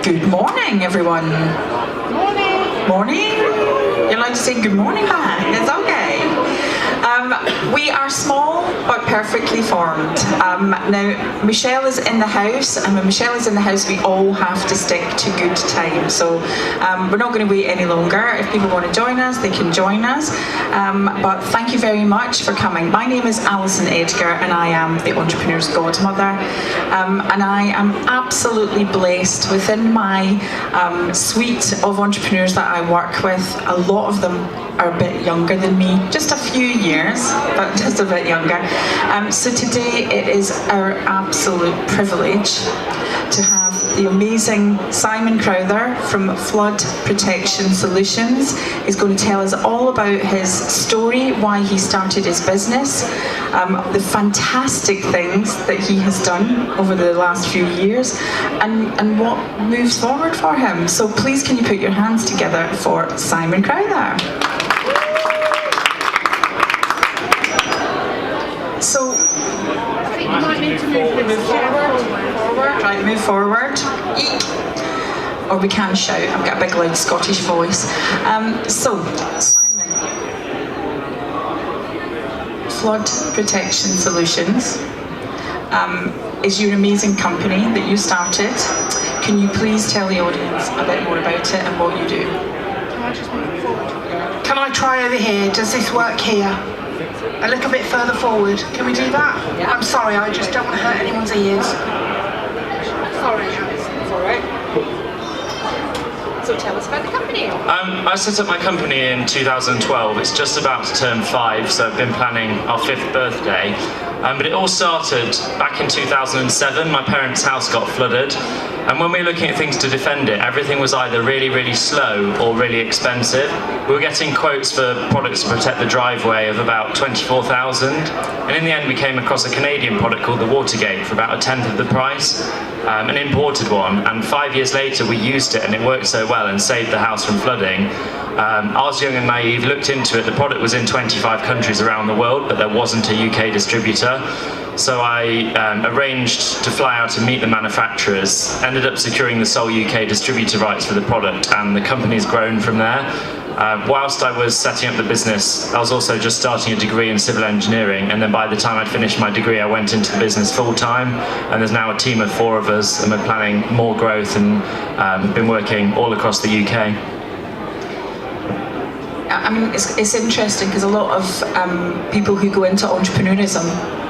Good morning, everyone. Morning. Morning. You're allowed to say good morning back. It's okay. We are small but perfectly formed. Now, Michelle is in the house, and when Michelle is in the house, we all have to stick to good time. So we're not going to wait any longer. If people want to join us, they can join us. But thank you very much for coming. My name is Alison Edgar, and I am the Entrepreneur's Godmother. And I am absolutely blessed within my suite of entrepreneurs that I work with. A lot of them are a bit younger than me, just a few years, but just a bit younger. So today it is our absolute privilege to have the amazing Simon Crowther from Flood Protection Solutions. He's going to tell us all about his story, why he started his business, the fantastic things that he has done over the last few years, and what moves forward for him. So please can you put your hands together for Simon Crowther. So, I think you might need to move forward. Right, move forward. Eek. Or we can shout. I've got a big loud Scottish voice. So, Simon, Flood Protection Solutions is your amazing company that you started. Can you please tell the audience a bit more about it and what you do? Can I just move forward? Can I try over here? Does this work here? A little bit further forward. Can we do that? Yeah. I'm sorry, I just don't want to hurt anyone's ears. Sorry, Alison. It's all right. So tell us about the company. I set up my company in 2012. It's just about to turn 5, so I've been planning our 5th birthday. But it all started back in 2007. My parents' house got flooded, and when we were looking at things to defend it, everything was either really, really slow or really expensive. We were getting quotes for products to protect the driveway of about 24,000, and in the end we came across a Canadian product called the Watergate for about 1/10 of the price, an imported one, and 5 years later we used it and it worked so well and saved the house from flooding. I was young and naive, looked into it. The product was in 25 countries around the world, but there wasn't a UK distributor. So I arranged to fly out and meet the manufacturers, ended up securing the sole UK distributor rights for the product, and the company's grown from there. Whilst I was setting up the business, I was also just starting a degree in civil engineering, and then by the time I'd finished my degree, I went into the business full time, and there's now a team of 4 of us, and we're planning more growth, and have been working all across the UK. I mean, it's interesting because a lot of people who go into entrepreneurism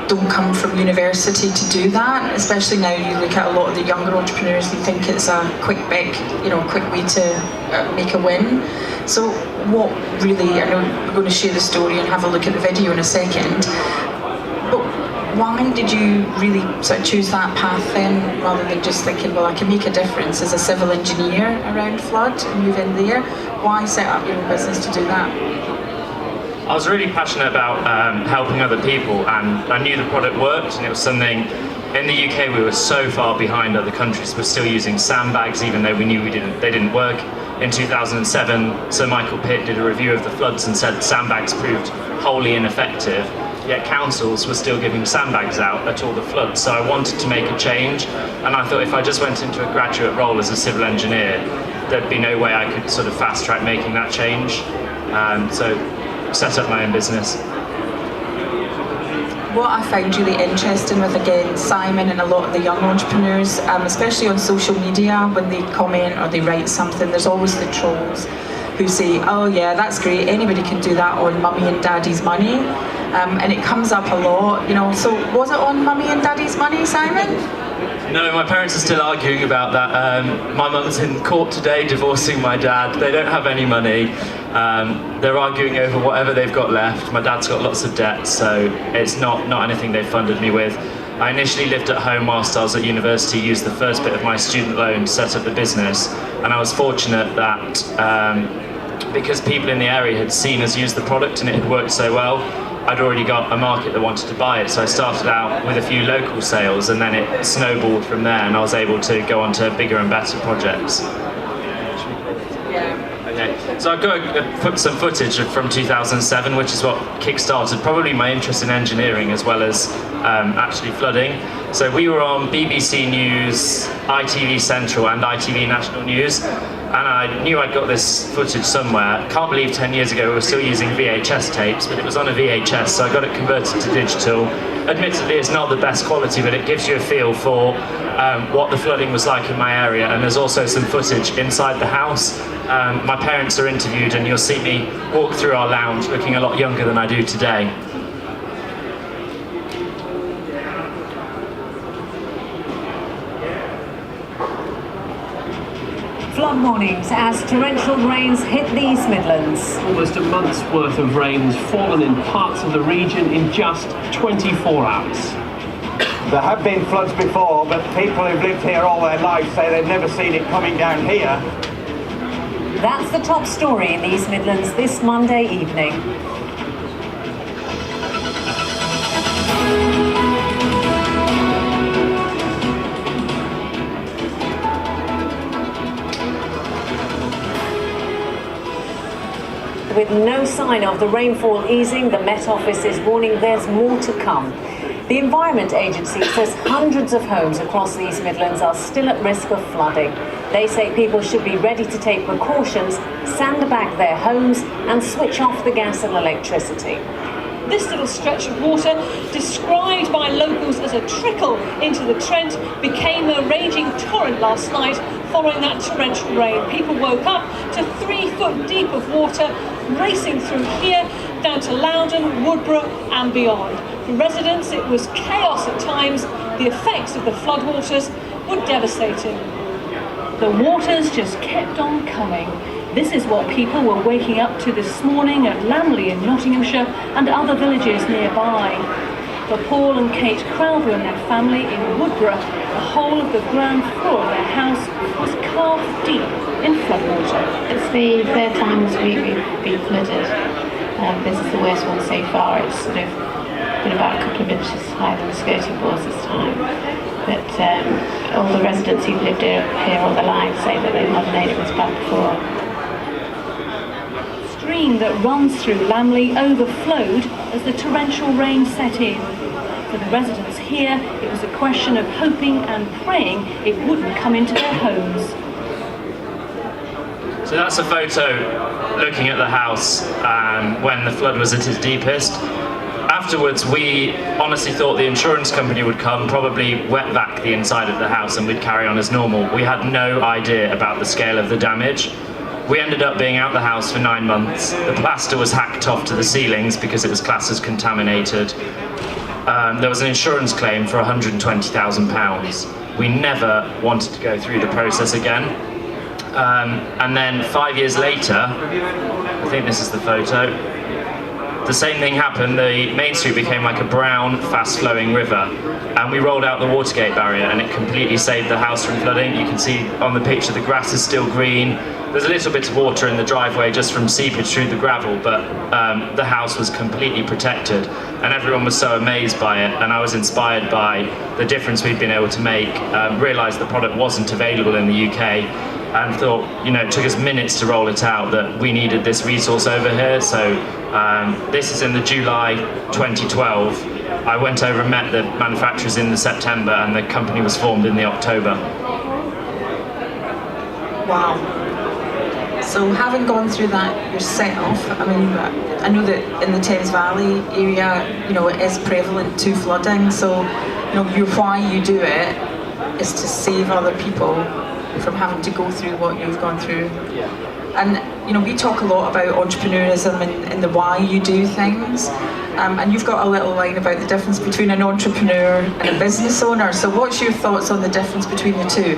don't come from university to do that. Especially now, you look at a lot of the younger entrepreneurs, they think it's a quick way to make a win. So, what really? I know we're going to share the story and have a look at the video in a second. But why did you really sort of choose that path then, rather than just thinking, well, I can make a difference as a civil engineer around flood and move in there? Why set up your own business to do that? I was really passionate about helping other people, and I knew the product worked, and it was something. In the UK, we were so far behind other countries. We're still using sandbags, even though we knew they didn't work. In 2007, Sir Michael Pitt did a review of the floods and said sandbags proved wholly ineffective. Yet councils were still giving sandbags out at all the floods. So I wanted to make a change, and I thought if I just went into a graduate role as a civil engineer, there'd be no way I could sort of fast track making that change. So set up my own business. What I found really interesting with, again, Simon and a lot of the young entrepreneurs, especially on social media, when they comment or they write something, there's always the trolls who say, oh yeah, that's great, anybody can do that on mummy and daddy's money. And it comes up a lot, you know. So was it on mummy and daddy's money, Simon? No, my parents are still arguing about that. My mum's in court today divorcing my dad. They don't have any money. They're arguing over whatever they've got left. My dad's got lots of debt, so it's not anything they've funded me with. I initially lived at home whilst I was at university, used the first bit of my student loan to set up the business, and I was fortunate that because people in the area had seen us use the product and it had worked so well, I'd already got a market that wanted to buy it. So I started out with a few local sales, and then it snowballed from there, and I was able to go on to bigger and better projects. Okay, so I've got some footage from 2007, which is what kick-started probably my interest in engineering, as well as actually flooding. So we were on BBC News, ITV Central and ITV National News, and I knew I'd got this footage somewhere. Can't believe 10 years ago we were still using VHS tapes, but it was on a VHS, so I got it converted to digital. Admittedly, it's not the best quality, but it gives you a feel for what the flooding was like in my area, and there's also some footage inside the house. My parents are interviewed, and you'll see me walk through our lounge looking a lot younger than I do today. Flood warnings as torrential rains hit the East Midlands. Almost a month's worth of rain has fallen in parts of the region in just 24 hours. There have been floods before, but people who've lived here all their lives say they've never seen it coming down here. That's the top story in the East Midlands this Monday evening. With no sign of the rainfall easing, the Met Office is warning there's more to come. The Environment Agency says hundreds of homes across the East Midlands are still at risk of flooding. They say people should be ready to take precautions, sandbag their homes and switch off the gas and electricity. This little stretch of water, described by locals as a trickle into the Trent, became a raging torrent last night following that torrential rain. People woke up to 3 foot deep of water racing through here, down to Loudon, Woodborough and beyond. For residents, it was chaos at times. The effects of the floodwaters were devastating. The waters just kept on coming. This is what people were waking up to this morning at Lamley in Nottinghamshire and other villages nearby. For Paul and Kate Crowther and their family in Woodborough, the whole of the ground floor of their house was calf deep in floodwater. It's the third time this week we've been flooded. This is the worst one so far. It's sort of been about a couple of inches higher than the skirting boards this time. But all the residents who've lived here all their lives say that they've never known it was bad before. The stream that runs through Lamley overflowed as the torrential rain set in. For the residents here, it was a question of hoping and praying it wouldn't come into their homes. So that's a photo looking at the house when the flood was at its deepest. Afterwards, we honestly thought the insurance company would come, probably wet vac the inside of the house, and we'd carry on as normal. We had no idea about the scale of the damage. We ended up being out the house for 9 months. The plaster was hacked off to the ceilings because it was classed as contaminated. There was an insurance claim for £120,000. We never wanted to go through the process again. And then 5 years later, I think this is the photo, the same thing happened. The main street became like a brown, fast-flowing river, and we rolled out the watergate barrier, and it completely saved the house from flooding. You can see on the picture the grass is still green. There's a little bit of water in the driveway just from seepage through the gravel, but the house was completely protected, and everyone was so amazed by it, and I was inspired by the difference we'd been able to make, realised the product wasn't available in the UK, and thought, you know, it took us minutes to roll it out, that we needed this resource over here. So this is in the July 2012. I went over and met the manufacturers in the September, and the company was formed in the October. Wow. So having gone through that yourself, I mean, I know that in the Thames Valley area, you know, it is prevalent to flooding. So, you know, why you do it is to save other people from having to go through what you've gone through. And you know, we talk a lot about entrepreneurism and the why you do things. And you've got a little line about the difference between an entrepreneur and a business owner. So what's your thoughts on the difference between the two?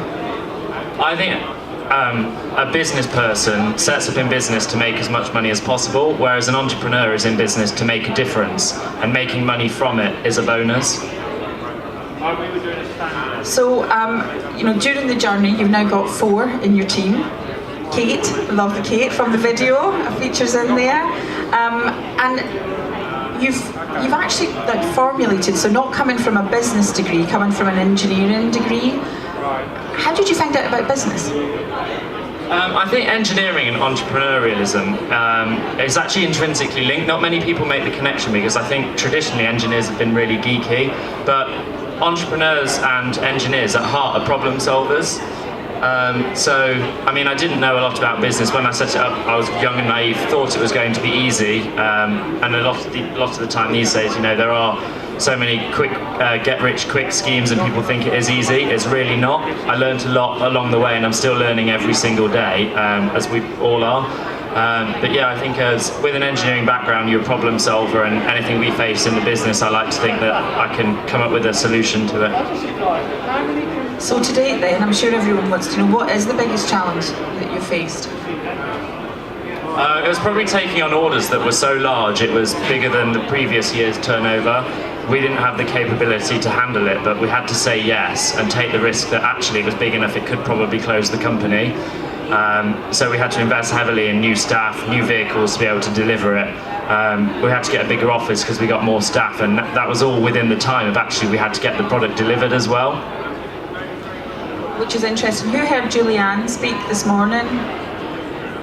I think a business person sets up in business to make as much money as possible, whereas an entrepreneur is in business to make a difference, and making money from it is a bonus. So, you know, during the journey, you've now got 4 in your team. Kate, love the Kate from the video, features in there, and you've actually like formulated. So, not coming from a business degree, coming from an engineering degree. How did you find out about business? I think engineering and entrepreneurialism is actually intrinsically linked. Not many people make the connection because I think traditionally engineers have been really geeky, but entrepreneurs and engineers at heart are problem solvers. So, I mean, I didn't know a lot about business. When I set it up, I was young and naive, thought it was going to be easy, and a lot of the time these days, you know, there are so many quick get-rich-quick schemes and people think it is easy. It's really not. I learned a lot along the way and I'm still learning every single day, as we all are. But yeah, I think with an engineering background, you're a problem solver, and anything we face in the business, I like to think that I can come up with a solution to it. So to date then, I'm sure everyone wants to know, what is the biggest challenge that you faced? It was probably taking on orders that were so large, it was bigger than the previous year's turnover. We didn't have the capability to handle it, but we had to say yes and take the risk that actually it was big enough it could probably close the company. So we had to invest heavily in new staff, new vehicles to be able to deliver it. We had to get a bigger office because we got more staff, and that was all within the time of actually we had to get the product delivered as well. Which is interesting. Who heard Julianne speak this morning?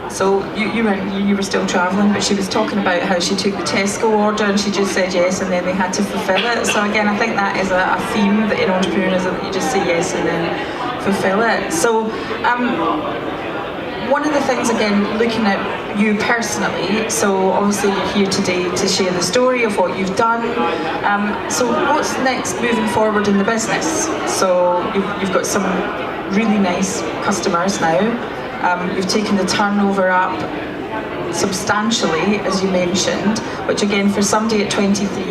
So you were still travelling, but she was talking about how she took the Tesco order and she just said yes and then they had to fulfil it. So again, I think that is a theme that in entrepreneurship, that you just say yes and then fulfil it. So one of the things, again, looking at you personally, so obviously you're here today to share the story of what you've done. So what's next moving forward in the business? So you've got some really nice customers now. You've taken the turnover up substantially, as you mentioned, which again, for somebody at 23,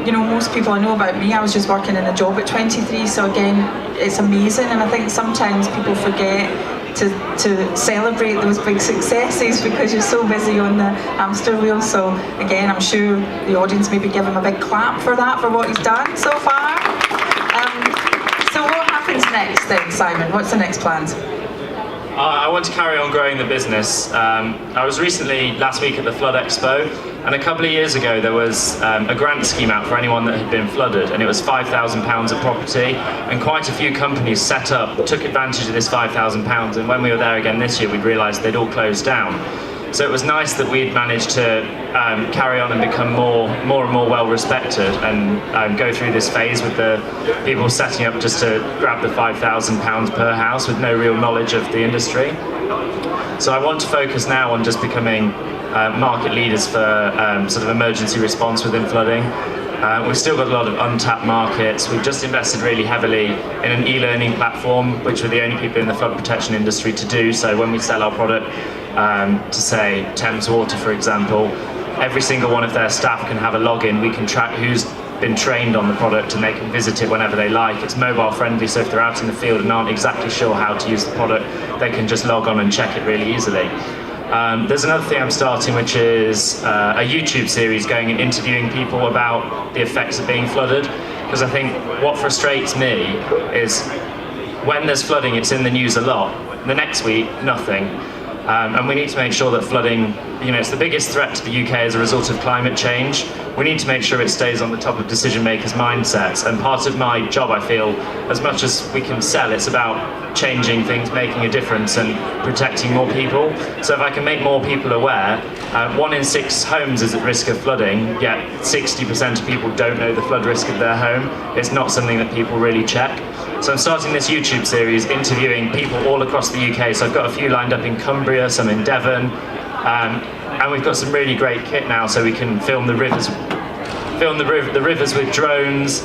you know, most people I know about me, I was just working in a job at 23, so again, it's amazing, and I think sometimes people forget to celebrate those big successes because you're so busy on the hamster wheel. So again, I'm sure the audience maybe give him a big clap for that, for what he's done so far. So what happens next then, Simon? What's the next plans? I want to carry on growing the business. I was recently, last week, at the Flood Expo, and a couple of years ago there was a grant scheme out for anyone that had been flooded, and it was £5,000 a property, and quite a few companies set up, took advantage of this £5,000, and when we were there again this year, we'd realised they'd all closed down. So it was nice that we'd managed to carry on and become more and more well respected, and go through this phase with the people setting up just to grab the £5,000 per house with no real knowledge of the industry. So I want to focus now on just becoming market leaders for sort of emergency response within flooding. We've still got a lot of untapped markets. We've just invested really heavily in an e-learning platform, which we're the only people in the flood protection industry to do. So when we sell our product to, say, Thames Water, for example, every single one of their staff can have a login. We can track who's been trained on the product and they can visit it whenever they like. It's mobile friendly, so if they're out in the field and aren't exactly sure how to use the product, they can just log on and check it really easily. There's another thing I'm starting, which is a YouTube series going and interviewing people about the effects of being flooded, because I think what frustrates me is when there's flooding, it's in the news a lot. The next week, nothing. And we need to make sure that flooding, you know, it's the biggest threat to the UK as a result of climate change. We need to make sure it stays on the top of decision makers' mindsets. And part of my job, I feel, as much as we can sell, it's about changing things, making a difference and protecting more people. So if I can make more people aware, 1 in 6 homes is at risk of flooding, yet 60% of people don't know the flood risk of their home. It's not something that people really check. So I'm starting this YouTube series interviewing people all across the UK. So I've got a few lined up in Cumbria, some in Devon, and we've got some really great kit now, so we can film the rivers with drones,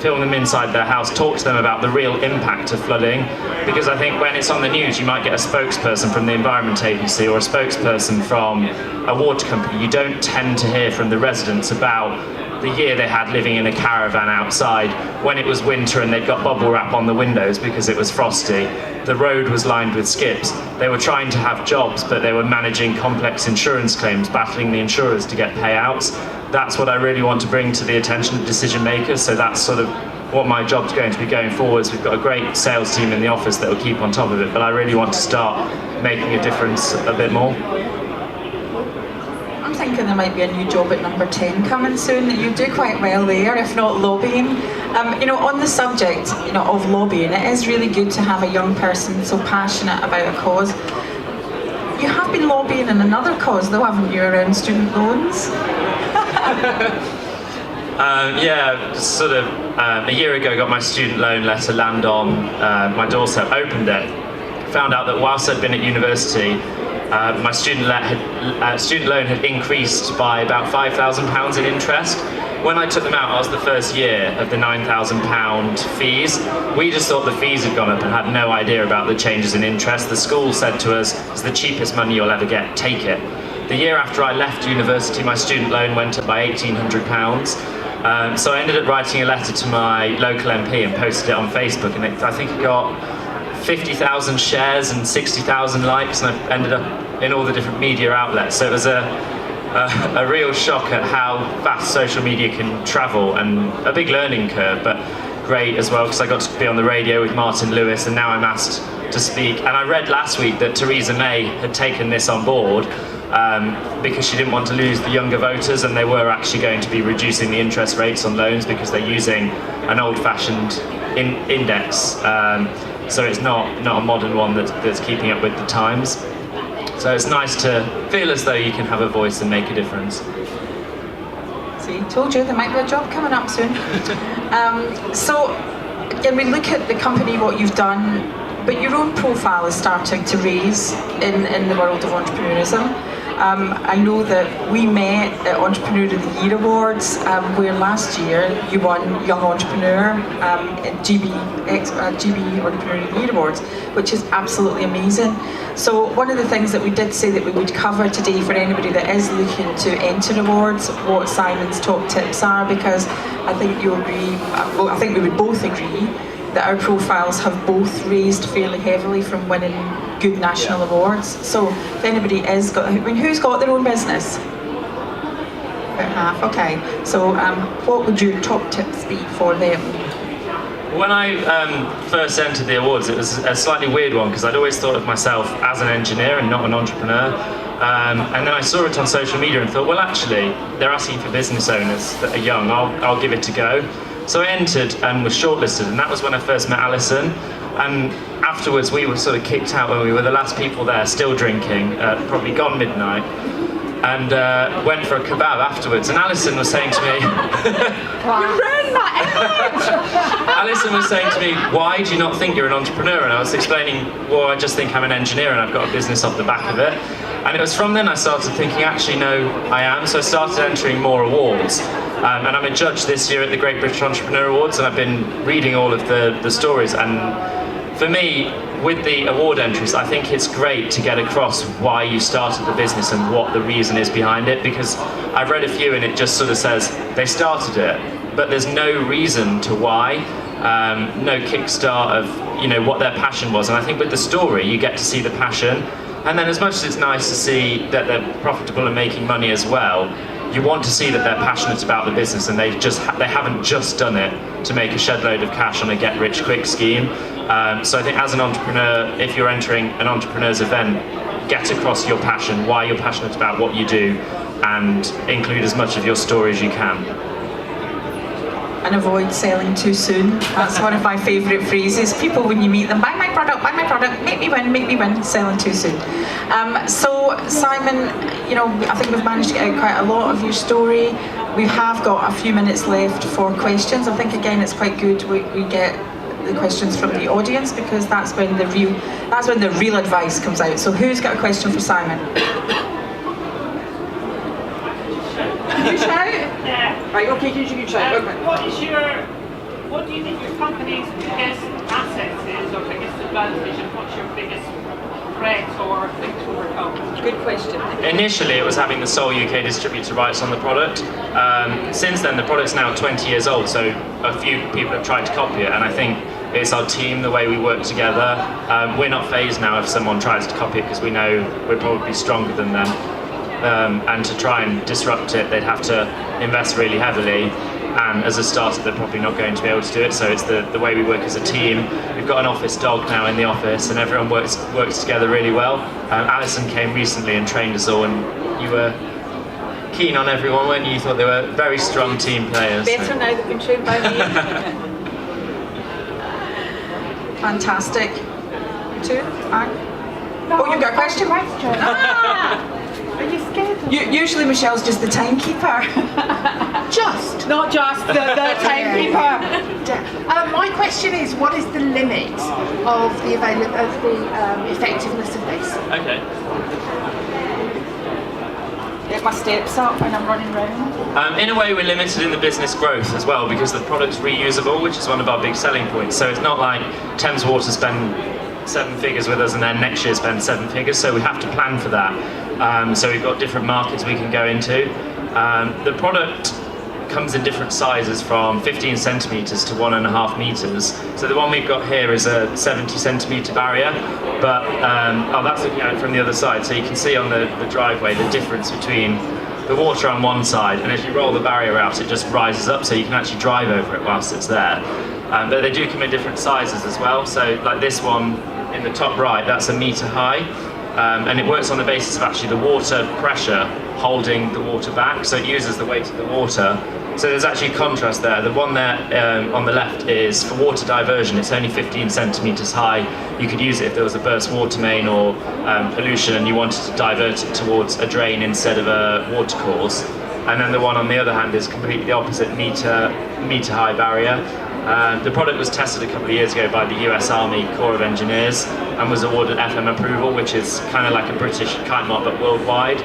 film them inside their house, talk to them about the real impact of flooding. Because I think when it's on the news, you might get a spokesperson from the Environment Agency or a spokesperson from a water company. You don't tend to hear from the residents about the year they had living in a caravan outside when it was winter and they'd got bubble wrap on the windows because it was frosty. The road was lined with skips. They were trying to have jobs, but they were managing complex insurance claims, battling the insurers to get payouts. That's what I really want to bring to the attention of decision makers. So that's sort of what my job's going to be going forwards. We've got a great sales team in the office that will keep on top of it, but I really want to start making a difference a bit more. I'm thinking there might be a new job at number 10 coming soon. You do quite well there, if not lobbying. On the subject, of lobbying, it is really good to have a young person so passionate about a cause. You have been lobbying in another cause, though, haven't you, around student loans? Sort of a year ago, got my student loan letter land on my doorstep, opened it, found out that whilst I'd been at university, my student loan had increased by about £5,000 in interest. When I took them out, I was the first year of the £9,000 fees. We just thought the fees had gone up and had no idea about the changes in interest. The school said to us, it's the cheapest money you'll ever get, take it. The year after I left university, my student loan went up by £1,800. So I ended up writing a letter to my local MP and posted it on Facebook, and I think it got 50,000 shares and 60,000 likes, and I ended up in all the different media outlets. So it was a real shock at how fast social media can travel, and a big learning curve, but great as well because I got to be on the radio with Martin Lewis, and now I'm asked to speak. And I read last week that Theresa May had taken this on board because she didn't want to lose the younger voters, and they were actually going to be reducing the interest rates on loans because they're using an old-fashioned index. So it's not a modern one that's keeping up with the times. So it's nice to feel as though you can have a voice and make a difference. See, told you there might be a job coming up soon. So again, we look at the company, what you've done, but your own profile is starting to raise in the world of entrepreneurism. I know that we met at Entrepreneur of the Year Awards, where last year you won Young Entrepreneur at GB Entrepreneur of the Year Awards, which is absolutely amazing. So one of the things that we did say that we would cover today for anybody that is looking to enter awards, what Simon's top tips are, because I think you agree, I think we would both agree that our profiles have both raised fairly heavily from winning good national awards. So if anybody is who's got their own business? About half, okay. So what would your top tips be for them? When I first entered the awards, it was a slightly weird one because I'd always thought of myself as an engineer and not an entrepreneur. And then I saw it on social media and thought, well, actually, they're asking for business owners that are young. I'll give it a go. So I entered and was shortlisted, and that was when I first met Alison. And afterwards, we were sort of kicked out when we were the last people there, still drinking, probably gone midnight, and went for a kebab afterwards. And Alison was saying to me, Alison was saying to me, why do you not think you're an entrepreneur? And I was explaining, well, I just think I'm an engineer and I've got a business off the back of it. And it was from then I started thinking, actually, no, I am. So I started entering more awards. And I'm a judge this year at the Great British Entrepreneur Awards, and I've been reading all of the stories. And for me, with the award entries, I think it's great to get across why you started the business and what the reason is behind it, because I've read a few and it just sort of says they started it, but there's no reason to why, no kickstart of what their passion was. And I think with the story, you get to see the passion. And then as much as it's nice to see that they're profitable and making money as well, you want to see that they're passionate about the business and they haven't just done it to make a shed load of cash on a get-rich-quick scheme. So I think as an entrepreneur, if you're entering an entrepreneur's event, get across your passion, why you're passionate about what you do, and include as much of your story as you can. And avoid selling too soon. That's one of my favourite phrases. People, when you meet them, buy my product, make me win, selling too soon. So Simon, I think we've managed to get out quite a lot of your story. We have got a few minutes left for questions. I think again it's quite good we get the questions from the audience, because that's when the real advice comes out. So who's got a question for Simon? You shout? Yeah. Right, okay, you can shout. Okay. What do you think your company's biggest assets is, or biggest advantage, and what's your biggest threat or thing to overcome? Good question. Initially, it was having the sole UK distributor rights on the product. Since then, the product's now 20 years old, so a few people have tried to copy it, and I think it's our team, the way we work together. We're not phased now if someone tries to copy it, because we know we're probably stronger than them. And to try and disrupt it, they'd have to invest really heavily, and as a startup they're probably not going to be able to do it. So it's the way we work as a team. We've got an office dog now in the office, and everyone works together really well. Alison came recently and trained us all, and you were keen on everyone, weren't you? You thought they were very strong team players. Better now they've been trained by me. Fantastic. Two? Oh, you've got a question? Are you scared? Usually Michelle's just the timekeeper. Just. Not just the timekeeper. My question is, what is the limit of the effectiveness of this? Okay. Get my steps up when I'm running around. In a way, we're limited in the business growth as well because the product's reusable, which is one of our big selling points. So it's not like Thames Water spend 7 figures with us and then next year spend 7 figures. So we have to plan for that. So we've got different markets we can go into. The product comes in different sizes from 15 centimeters to 1.5 meters. So the one we've got here is a 70 centimeter barrier, but that's looking at it from the other side. So you can see on the driveway the difference between the water on one side, and as you roll the barrier out, it just rises up, so you can actually drive over it whilst it's there. But they do come in different sizes as well. So like this one in the top right, that's 1 meter high. And it works on the basis of actually the water pressure holding the water back, so it uses the weight of the water. So there's actually a contrast there. The one there on the left is for water diversion. It's only 15 centimetres high. You could use it if there was a burst water main or pollution and you wanted to divert it towards a drain instead of a watercourse. And then the one on the other hand is completely the opposite, meter high barrier. The product was tested a couple of years ago by the US Army Corps of Engineers and was awarded FM approval, which is kind of like a British kite mop but worldwide.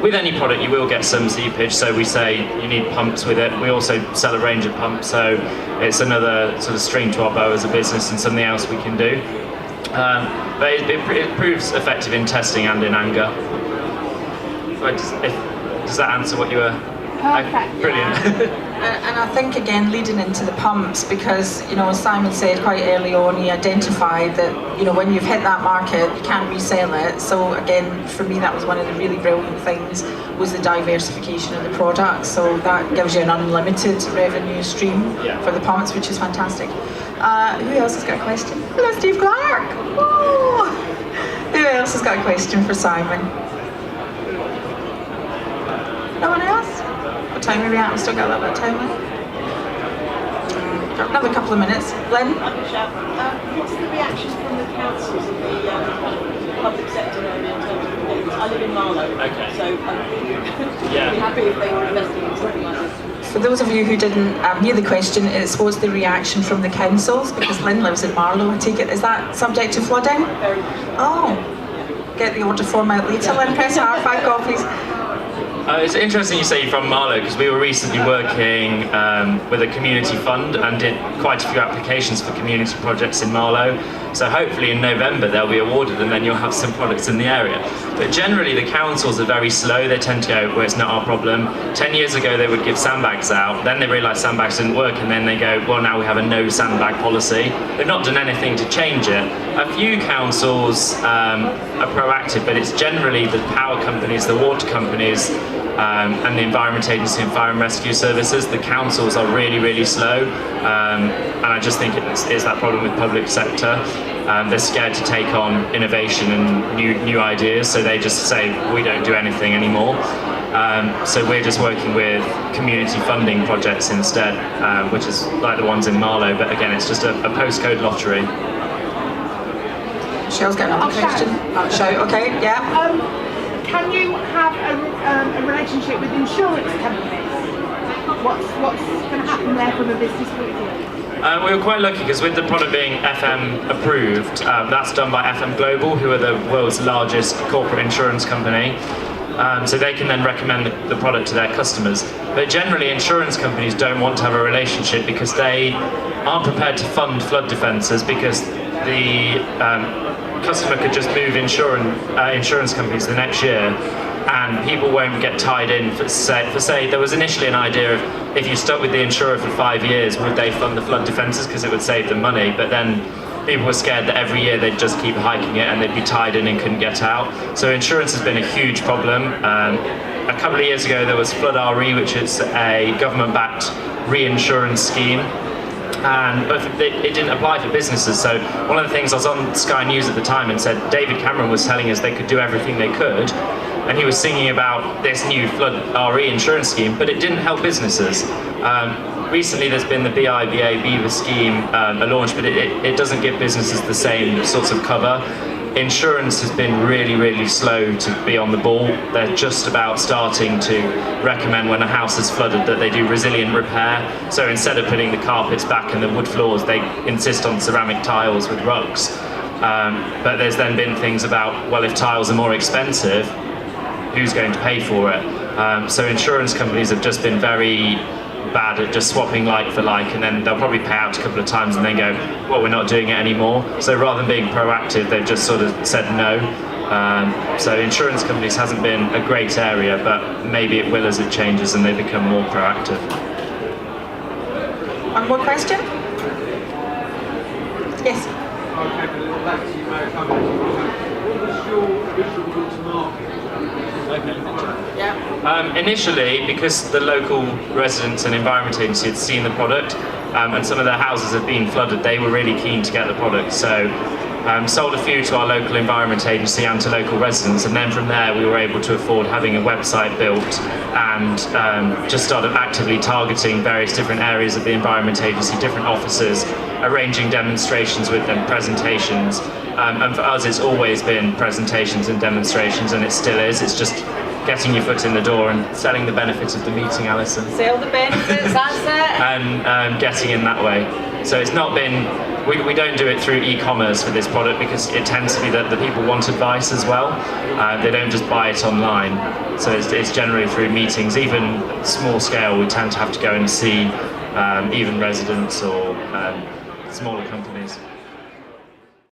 With any product you will get some seepage, so we say you need pumps with it. We also sell a range of pumps, so it's another sort of string to our bow as a business and something else we can do. But it proves effective in testing and in anger. Does that answer what you were... Perfect. Brilliant. And I think again leading into the pumps, because as Simon said quite early on, he identified that when you've hit that market you can't resell it. So again, for me that was one of the really brilliant things, was the diversification of the product. So that gives you an unlimited revenue stream for the pumps, which is fantastic. Who else has got a question? Hello, Steve Clark. Woo! Who else has got a question for Simon? No one else? What time are we at? We've still got a little bit of time left. Got another couple of minutes. Lynn? What's the reaction from the councils of the public sector area in terms of things? I live in Marlow, so I'd be happy if they were investing in something like this. For those of you who didn't hear the question, it's what's the reaction from the councils? Because Lynn lives in Marlow, I take it. Is that subject to flooding? Very much. Oh. Get the order form out later, Lynn. Press R, 5 copies. It's interesting you say you're from Marlow, because we were recently working with a community fund and did quite a few applications for community projects in Marlow. So hopefully in November they'll be awarded and then you'll have some products in the area. But generally the councils are very slow. They tend to go, well, it's not our problem. 10 years ago they would give sandbags out, then they realised sandbags didn't work, and then they go, well, now we have a no sandbag policy. They've not done anything to change it. A few councils are proactive, but it's generally the power companies, the water companies, and the Environment Agency and Fire and Rescue Services. The councils are really, really slow, and I just think it's that problem with public sector. They're scared to take on innovation and new ideas, so they just say, we don't do anything anymore. So we're just working with community funding projects instead, which is like the ones in Marlow, but again, it's just a postcode lottery. Michelle's got another question. Shout, okay, yeah. Can you have a relationship with insurance companies? What's going to happen there from a business point of view? We were quite lucky because with the product being FM approved, that's done by FM Global, who are the world's largest corporate insurance company. So they can then recommend the product to their customers. But generally insurance companies don't want to have a relationship because they aren't prepared to fund flood defences, because the customer could just move insurance companies the next year and people won't get tied in. For say there was initially an idea of, if you stuck with the insurer for 5 years, would they fund the flood defences because it would save them money, but then people were scared that every year they'd just keep hiking it and they'd be tied in and couldn't get out. So insurance has been a huge problem. A couple of years ago there was Flood RE, which is a government-backed reinsurance scheme. but it didn't apply for businesses. So one of the things, I was on Sky News at the time and said David Cameron was telling us they could do everything they could, and he was singing about this new flood RE insurance scheme, but it didn't help businesses. Recently there's been the BIBA scheme launched, but it doesn't give businesses the same sorts of cover. Insurance has been really slow to be on the ball. They're just about starting to recommend when a house is flooded that they do resilient repair. So instead of putting the carpets back and the wood floors, they insist on ceramic tiles with rugs. But there's then been things about, well, if tiles are more expensive, who's going to pay for it? So insurance companies have just been very bad at just swapping like for like, and then they'll probably pay out a couple of times and then go, well, we're not doing it anymore. So rather than being proactive, they've just sort of said no. So insurance companies hasn't been a great area, but maybe it will as it changes and they become more proactive. One more question? Yes. Initially, because the local residents and environment agency had seen the product, and some of their houses had been flooded, they were really keen to get the product. So sold a few to our local environment agency and to local residents, and then from there we were able to afford having a website built and just started actively targeting various different areas of the environment agency, different offices, arranging demonstrations with them, presentations. And for us it's always been presentations and demonstrations, and it still is. It's just getting your foot in the door and selling the benefits of the meeting, Alison. Sell the benefits, that's it. And getting in that way. So it's not been, we don't do it through e-commerce for this product because it tends to be that the people want advice as well. They don't just buy it online. So it's generally through meetings. Even small scale, we tend to have to go and see even residents or smaller companies.